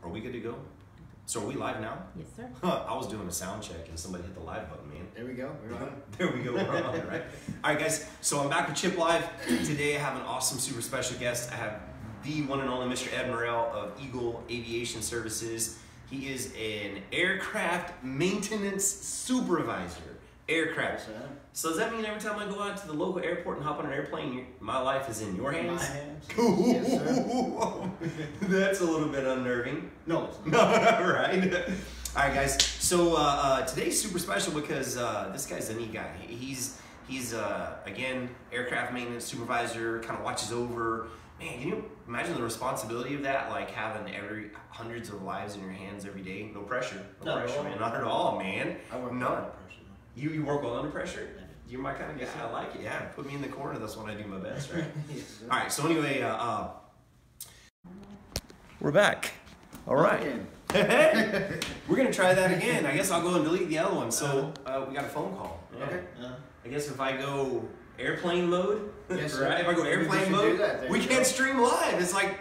Are we good to go? So are we live now? Yes, sir. I was doing a sound check and somebody hit the live button, man. There we go. We're on. There we go. We're on it, right? All right, guys. So I'm back with Chip Live. Today I have an awesome, super special guest. I have the one and only Mr. Ed Morrell of Eagle Aviation Services. He is an aircraft maintenance supervisor. Aircraft. Yes, so does that mean every time I go out to the local airport and hop on an airplane, my life is in your hands? My hands. Cool. Yes, sir. That's a little bit unnerving. No, it's not. Right. All right, guys. So today's super special because this guy's a neat guy. He's again, aircraft maintenance supervisor, kind of watches over. Man, can you imagine the responsibility of that? Like having hundreds of lives in your hands every day. No pressure. No pressure, man. Not at all, man. I work None. under pressure. You work well under pressure? I do. You're my kind of guy. I like it. Yeah, put me in the corner. That's when I do my best, right? Yes, sir. All right. So anyway, we're back. All right. Hey, we're gonna try that again. I guess I'll go and delete the other one. So we got a phone call. Yeah. Okay. I guess if I go airplane mode, Yes, right? If I go airplane mode, we can't stream live. It's like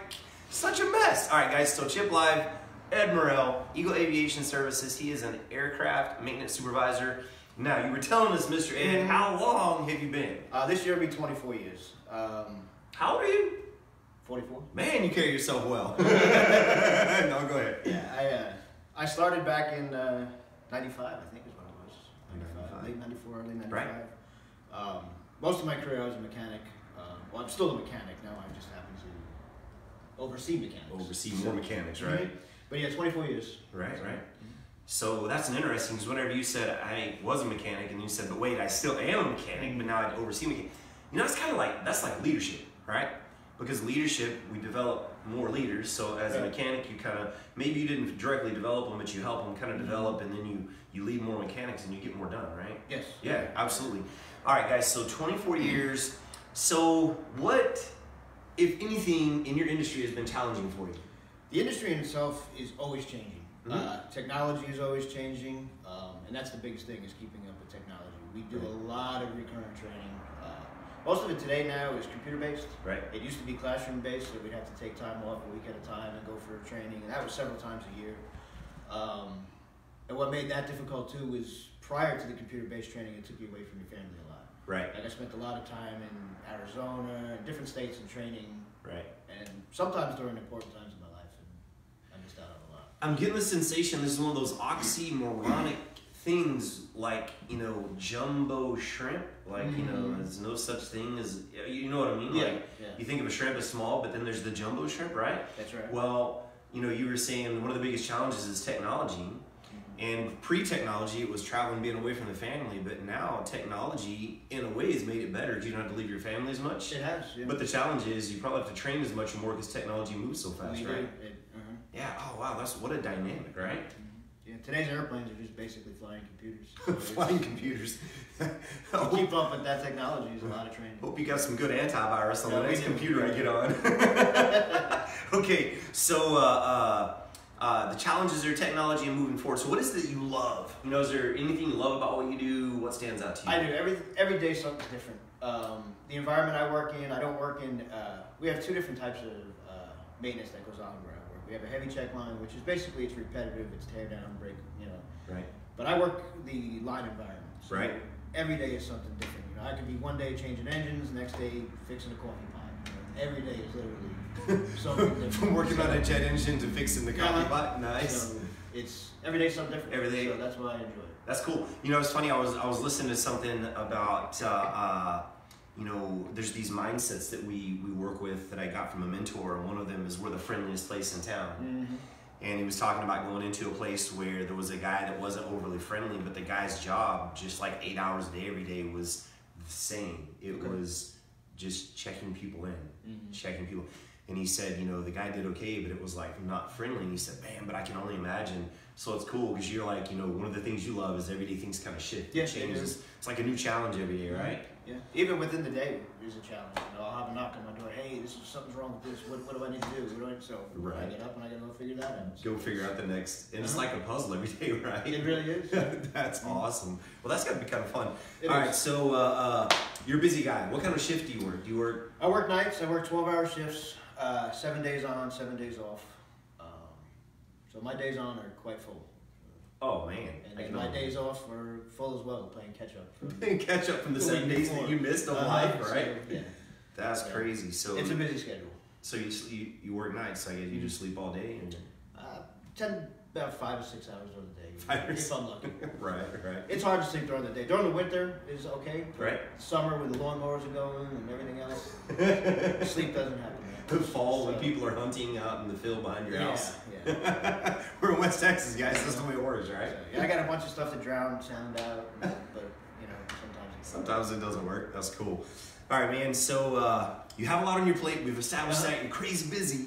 such a mess. All right, guys. So Chip Live, Ed Morrell, Eagle Aviation Services. He is an aircraft maintenance supervisor. Now, you were telling us, Mr. Ed, how long have you been? This year will be 24 years. How old are you? 44. Man, you carry yourself well. No, go ahead. Yeah, I started back in 95, I think is what it was. 95. Late 94, early 95. Right. Most of my career I was a mechanic. Well, I'm still a mechanic now. I just happen to oversee mechanics. Oversee more mechanics, right? But yeah, 24 years. Right. So that's an interesting, because whenever you said I was a mechanic and you said, but wait, I still am a mechanic, but now I oversee mechanic. You know, it's kind of like, that's like leadership, right? Because leadership, we develop more leaders. So as a mechanic, you kind of, maybe you didn't directly develop them, but you help them kind of develop, and then you lead more mechanics and you get more done, right? Yes. Yeah, absolutely. All right, guys, so 24 years. So what, if anything, in your industry has been challenging for you? The industry in itself is always changing. Technology is always changing, and that's the biggest thing, is keeping up with technology. We do a lot of recurrent training. Most of it today now is computer-based. Right. It used to be classroom-based, so we'd have to take time off a week at a time and go for training, and that was several times a year. And what made that difficult too was, prior to the computer-based training, it took you away from your family a lot. Right. Like I spent a lot of time in Arizona, in different states in training. Right. And sometimes during important times in my life, and I missed out on a lot. I'm getting the sensation this is one of those oxymoronic things, like, you know, jumbo shrimp. Like, you know, there's no such thing as, you know what I mean? Yeah, Like, you think of a shrimp as small, but then there's the jumbo shrimp, right? That's right. Well, you know, you were saying one of the biggest challenges is technology. And pre-technology, it was traveling, being away from the family. But now technology, in a way, has made it better because you don't have to leave your family as much. It has, yeah. But the challenge is you probably have to train as much or more because technology moves so fast, We right? do. Yeah. Oh, wow. That's what a dynamic, right? Yeah, today's airplanes are just basically flying computers. Flying computers. To keep up with that technology is a lot of training. Hope you got some good antivirus on the Yeah, next we do. computer I get on. Okay, so the challenges are technology and moving forward. So what is it that you love? You know, is there anything you love about what you do? What stands out to you? I do. Every day something's different. The environment I work in, I don't work in, we have two different types of maintenance that goes on where I work. We have a heavy check line, which is basically, it's repetitive, it's tear down, break, you know. Right. But I work the line environment. So Right. every day is something different. You know, I could be one day changing engines, next day fixing a coffee pot. You know, every day is literally something different. From working on a jet engine to fixing the coffee pot. Nice. So it's every day something different. Every day. So that's why I enjoy it. That's cool. You know, it's funny. I was listening to something about you know, there's these mindsets that we work with that I got from a mentor. One of them is, we're the friendliest place in town. And he was talking about going into a place where there was a guy that wasn't overly friendly, but the guy's job, just like 8 hours a day every day, was the same. It was just checking people in, checking people. And he said, you know, the guy did okay, but it was like not friendly. And he said, man, but I can only imagine. So it's cool because you're like, you know, one of the things you love is everyday things kind of shift. Yeah, it changes. It's like a new challenge every day, right? Yeah. Even within the day, there's a challenge. You know, I'll have a knock on my door. Hey, something's wrong with this. What do I need to do? So I get up and I gotta go figure that out. Go figure out the next. And it's like a puzzle every day, right? It really is. That's awesome. Well, that's got to be kind of fun. It All is. right, so you're a busy guy. What kind of shift do you work? Do you work? I work nights. I work 12-hour shifts, 7 days on, 7 days off. So my days on are quite full. Oh man! And then my days off are full as well, playing catch up. Catch up from the 7 days that you missed of life, right? So, yeah. That's crazy. So it's a busy schedule. So you work nights, so I guess you just sleep all day and. About 5 or 6 hours during the day. 5 or 6. If I'm lucky. Right. It's hard to sleep during the day. During the winter is okay. Right. Summer when the lawnmowers are going and everything else, sleep doesn't happen. The fall when people are hunting out in the field behind your house. Yeah. We're in West Texas, guys. That's the way it works, right? So, I got a bunch of stuff to drown sound out, but sometimes it doesn't work. That's cool. All right, man. So you have a lot on your plate. We've established that you're crazy busy.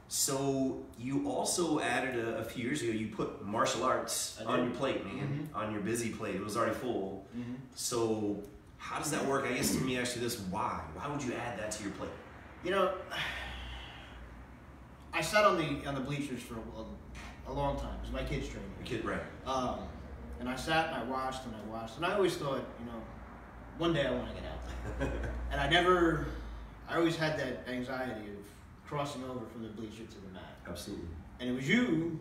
So you also added a few years ago, you put martial arts on your plate, man, on your busy plate. It was already full. So how does that work? I guess let me ask you this: why? Why would you add that to your plate? You know, I sat on the bleachers for a long time because my kid's training. Your kid, right? And I sat and I watched, and I always thought, one day I want to get out there. And I always had that anxiety of crossing over from the bleacher to the mat. Absolutely. And it was you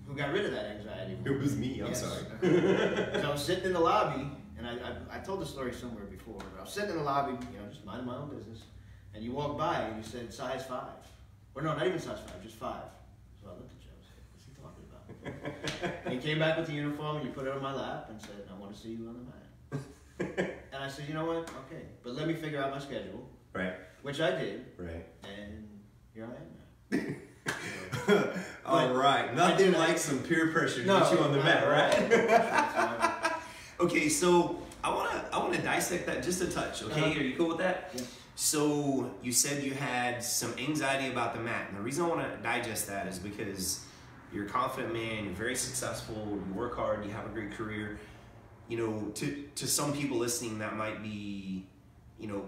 who got rid of that anxiety. It was me, I'm sorry. So I was sitting in the lobby, and I told the story somewhere before. I was sitting in the lobby, just minding my own business, and you walked by and you said size 5. Or no, not even size 5, just 5. So I looked at you, I was like, what's he talking about? And you came back with the uniform and you put it on my lap and said, I want to see you on the mat. And I said, you know what, okay, but let me figure out my schedule. Right. Which I did. Right. And here I am now. All right. Nothing like some peer pressure to get you on the mat, right? Okay, so I wanna dissect that just a touch. Okay, are you cool with that? Yeah. So you said you had some anxiety about the mat, and the reason I want to digest that is because you're a confident man, you're very successful, you work hard, you have a great career. To some people listening, that might be.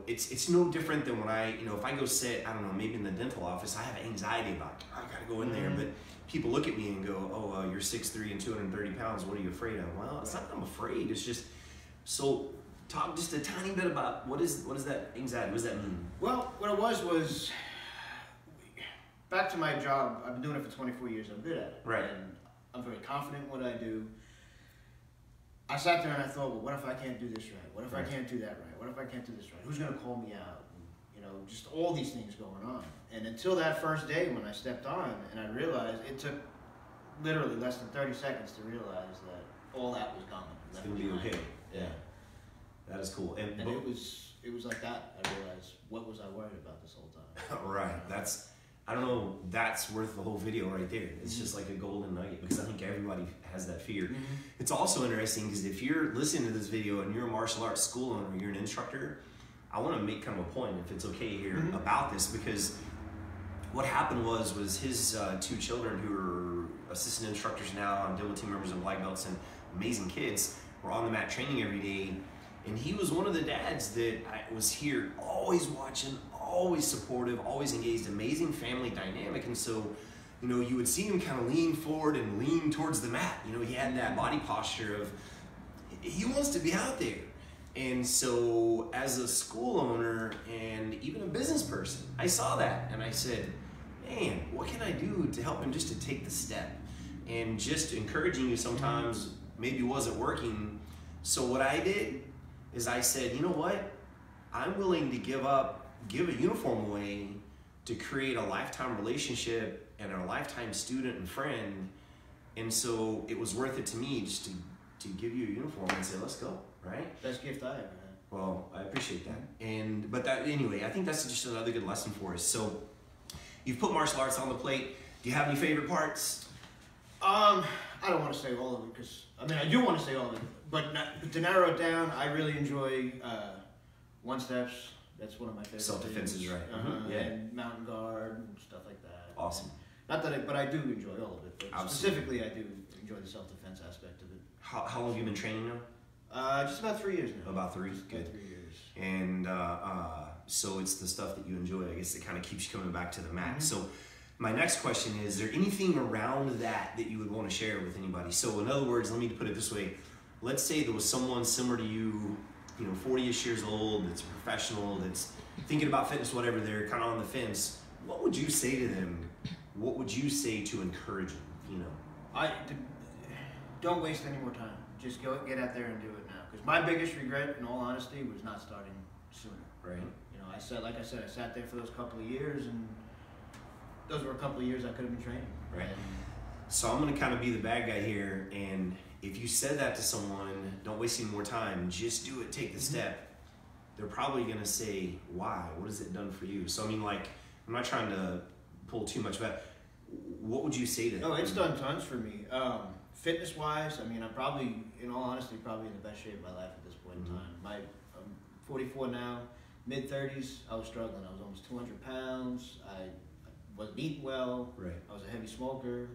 It's no different than when if I go sit, I don't know, maybe in the dental office, I have anxiety about, I gotta go in there, but people look at me and go, oh, you're 6'3" and 230 pounds, what are you afraid of? Well, it's not that I'm afraid, it's just, so talk just a tiny bit about what is that anxiety, what does that mean? Well, what it was, back to my job, I've been doing it for 24 years, I'm good at it. Right. And I'm very confident in what I do. I sat there and I thought, well, what if I can't do this right? What if I can't do that right? What if I can't do this right? Who's going to call me out? And, just all these things going on. And until that first day when I stepped on and I realized, it took literally less than 30 seconds to realize that all that was gone. It's going to be okay. Yeah. That is cool. And it was like that. I realized, what was I worried about this whole time? Right. I don't know, that's worth the whole video right there. It's just like a golden nugget because I think everybody has that fear. It's also interesting because if you're listening to this video and you're a martial arts school owner, you're an instructor, I want to make kind of a point, if it's okay here, about this, because what happened was his 2 children who are assistant instructors now and double team members and black belts and amazing kids were on the mat training every day. And he was one of the dads that was here always watching, always supportive, always engaged, amazing family dynamic. And so, you would see him kind of lean forward and lean towards the mat. He had that body posture of, he wants to be out there. And so as a school owner and even a business person, I saw that and I said, man, what can I do to help him just to take the step? And just encouraging you sometimes maybe wasn't working. So what I did is I said, you know what? I'm willing to give a uniform away to create a lifetime relationship and a lifetime student and friend. And so it was worth it to me just to give you a uniform and say, let's go, right? Best gift I ever had. Well, I appreciate that. But anyway, I think that's just another good lesson for us. So you've put martial arts on the plate. Do you have any favorite parts? I don't want to say all of it because, I do want to say all of it, but to narrow it down, I really enjoy one-steps. That's one of my favorite. Self-defense is right. Yeah. And mountain guard and stuff like that. Awesome. But I do enjoy all of it. But Absolutely. Specifically, I do enjoy the self-defense aspect of it. How long have you been training now? Just about 3 years now. About 3? Good. About 3 years. And so it's the stuff that you enjoy, I guess, that kind of keeps you coming back to the mat. So my next question is there anything around that you would want to share with anybody? So in other words, let me put it this way. Let's say there was someone similar to you, 40-ish years old, that's a professional, that's thinking about fitness, whatever, they're kind of on the fence. What would you say to them what would you say to encourage them? You know, Don't waste any more time. Just get out there and do it now. Because my biggest regret, in all honesty, was not starting sooner. Right. You know, I sat there for those couple of years, and those were a couple of years I could have been training. Right. So I'm going to kind of be the bad guy here, and if you said that to someone, don't waste any more time, just do it, take the step, they're probably going to say, why? What has it done for you? So, I mean, like, I'm not trying to pull too much back. What would you say to them? No, it's done tons for me. Fitness-wise, I mean, I'm probably, in all honesty, probably in the best shape of my life at this point in time. I'm 44 now, mid-30s, I was struggling. I was almost 200 pounds. I wasn't eating well. Right. I was a heavy smoker.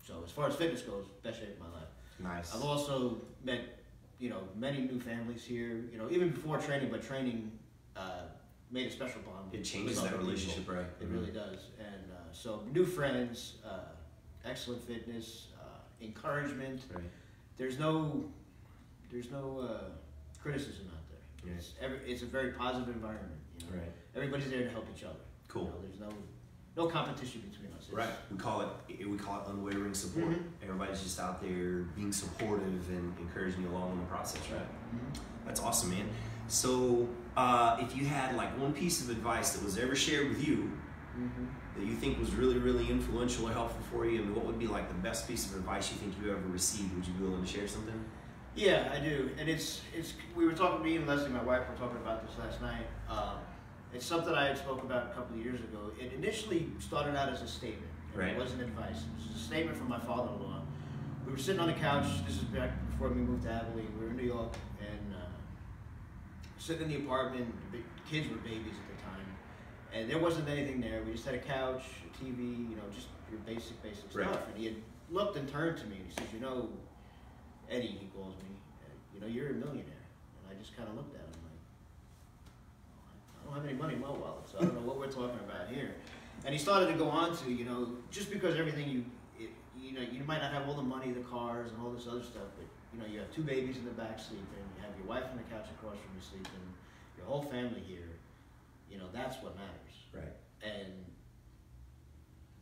So as far as fitness goes, best shape of my life. Nice. I've also met, you know, many new families here. You know, even before training, but training made a special bond. It changes that relationship, right? It really does. And so new friends, excellent fitness, encouragement. Right. There's no criticism out there. Yes. It's a very positive environment. You know? Right. Everybody's there to help each other. Cool. You know, there's no competition between us. Right. We call it unwavering support. Everybody's just out there being supportive and encouraging you along in the process, right? That's awesome, man. So if you had like one piece of advice that was ever shared with you that you think was really, really influential or helpful for you, and what would be like the best piece of advice you think you ever received? Would you be willing to share something? Yeah, I do. And it's we were talking, me and Leslie, my wife, were talking about this last night. It's something I had spoke about a couple of years ago. It initially started out as a statement. Right. It wasn't advice. It was a statement from my father-in-law. We were sitting on the couch. This is back before we moved to Abilene. We were in New York, and sitting in the apartment. The kids were babies at the time, and there wasn't anything there. We just had a couch, a TV, you know, just your basic Right. stuff. And he had looked and turned to me, and he says, "You know, Eddie," he calls me, "you know, you're a millionaire." And I just kind of looked at him like, I don't have any money in my wallet, so I don't know what we're talking about here. And he started to go on to, you know, just because everything you know, you might not have all the money, the cars, and all this other stuff, but, you know, you have two babies in the back sleeping, you have your wife on the couch across from you sleeping, your whole family here, you know, that's what matters. Right. And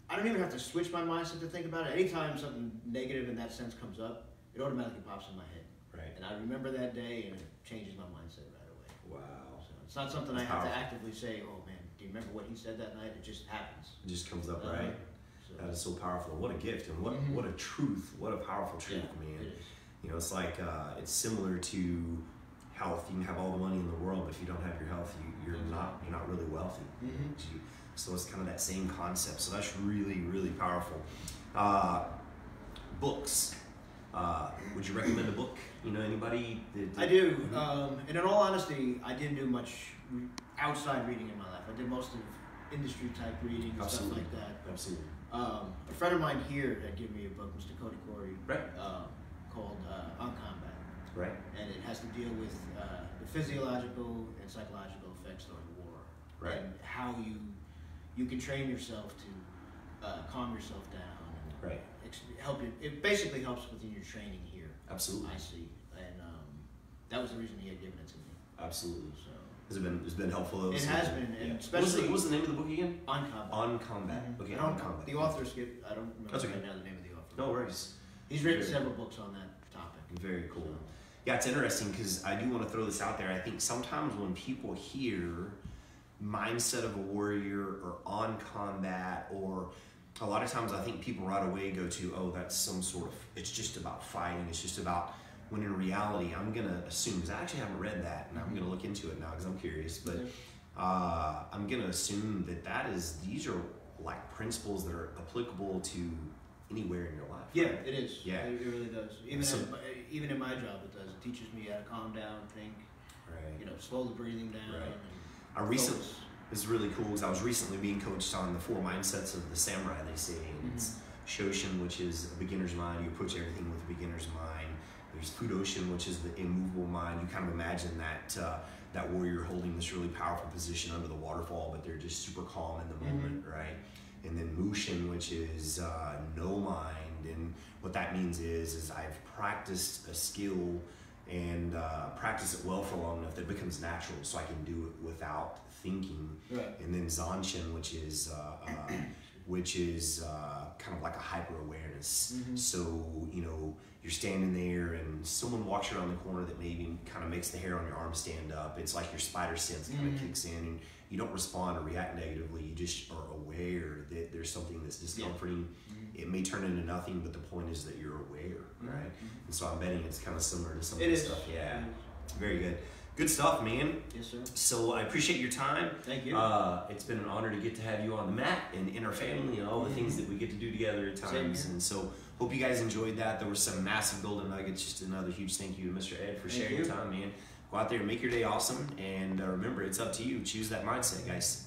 I don't even have to switch my mindset to think about it. Anytime something negative in that sense comes up, it automatically pops in my head. Right. And I remember that day, and it changes my mindset right away. Wow. So it's not something That's I have powerful. to actively say, "Oh man, do you remember what he said that night?" It just happens. It just comes up, right? So, That is so powerful. What a gift, and what a truth. What a powerful truth, man. it is. You know, it's like it's similar to health. You can have all the money in the world, but if you don't have your health, you're not really wealthy. So it's kind of that same concept. So that's really, really powerful. Books. Would you recommend a book? You know, anybody? I do. And in all honesty, I didn't do much outside reading in my life. I did most of industry type reading and stuff like that. Absolutely. A friend of mine here had given me a book, Mr. Cody Corey, Right. called On Combat. Right. And it has to deal with the physiological and psychological effects during war. Right. And how you can train yourself to calm yourself down. And Right. help you. It basically helps within your training here. Absolutely. I see. And that was the reason he had given it to me. Absolutely. So It's been helpful. it has been, and Yeah. especially What was the name of the book again? On Combat. On Combat. Okay, On Combat. The author skipped. I don't remember That's okay. right now the name of the author. No worries. He's written several books on that topic. Very cool. So, Yeah, it's interesting because I do want to throw this out there. I think sometimes when people hear mindset of a warrior or on combat, or a lot of times I think people right away go to, oh, that's some sort of, it's just about fighting, it's just about, when in reality, I'm going to assume, because I actually haven't read that, and I'm going to look into it now because I'm curious, but I'm going to assume that these are like principles that are applicable to anywhere in your life. yeah, right? it is. Yeah. It really does. So- Even in my job, it does. It teaches me how to calm down, think. Right. You know, slow the breathing down. Right. And I recently, focus. this is really cool because I was recently being coached on the 4 mindsets of the samurai, they say. And it's Shoshin, which is a beginner's mind. You approach everything with a beginner's mind. There's Fudoshin, which is the immovable mind. You kind of imagine that warrior holding this really powerful position under the waterfall, but they're just super calm in the moment, right? And then Mushin, which is no mind. And what that means is I've practiced a skill and practice it well for long enough that it becomes natural, so I can do it without thinking. Right. And then Zanshin, which is kind of like a hyper awareness. So you're standing there and someone walks around the corner that maybe kind of makes the hair on your arm stand up. It's like your spider sense kind of kicks in, and you don't respond or react negatively. You just are aware that there's something that's discomforting. It may turn into nothing, but the point is that you're aware, right? And so I'm betting it's kind of similar to some of this stuff. Yeah, very good. Good stuff, man. Yes, sir. So I appreciate your time. Thank you. It's been an honor to get to have you on the mat and in our family and all the things that we get to do together at times. And so hope you guys enjoyed that. There were some massive golden nuggets. Just another huge thank you to Mr. Ed for sharing your time, man. Go out there and make your day awesome. And remember, it's up to you. Choose that mindset, guys.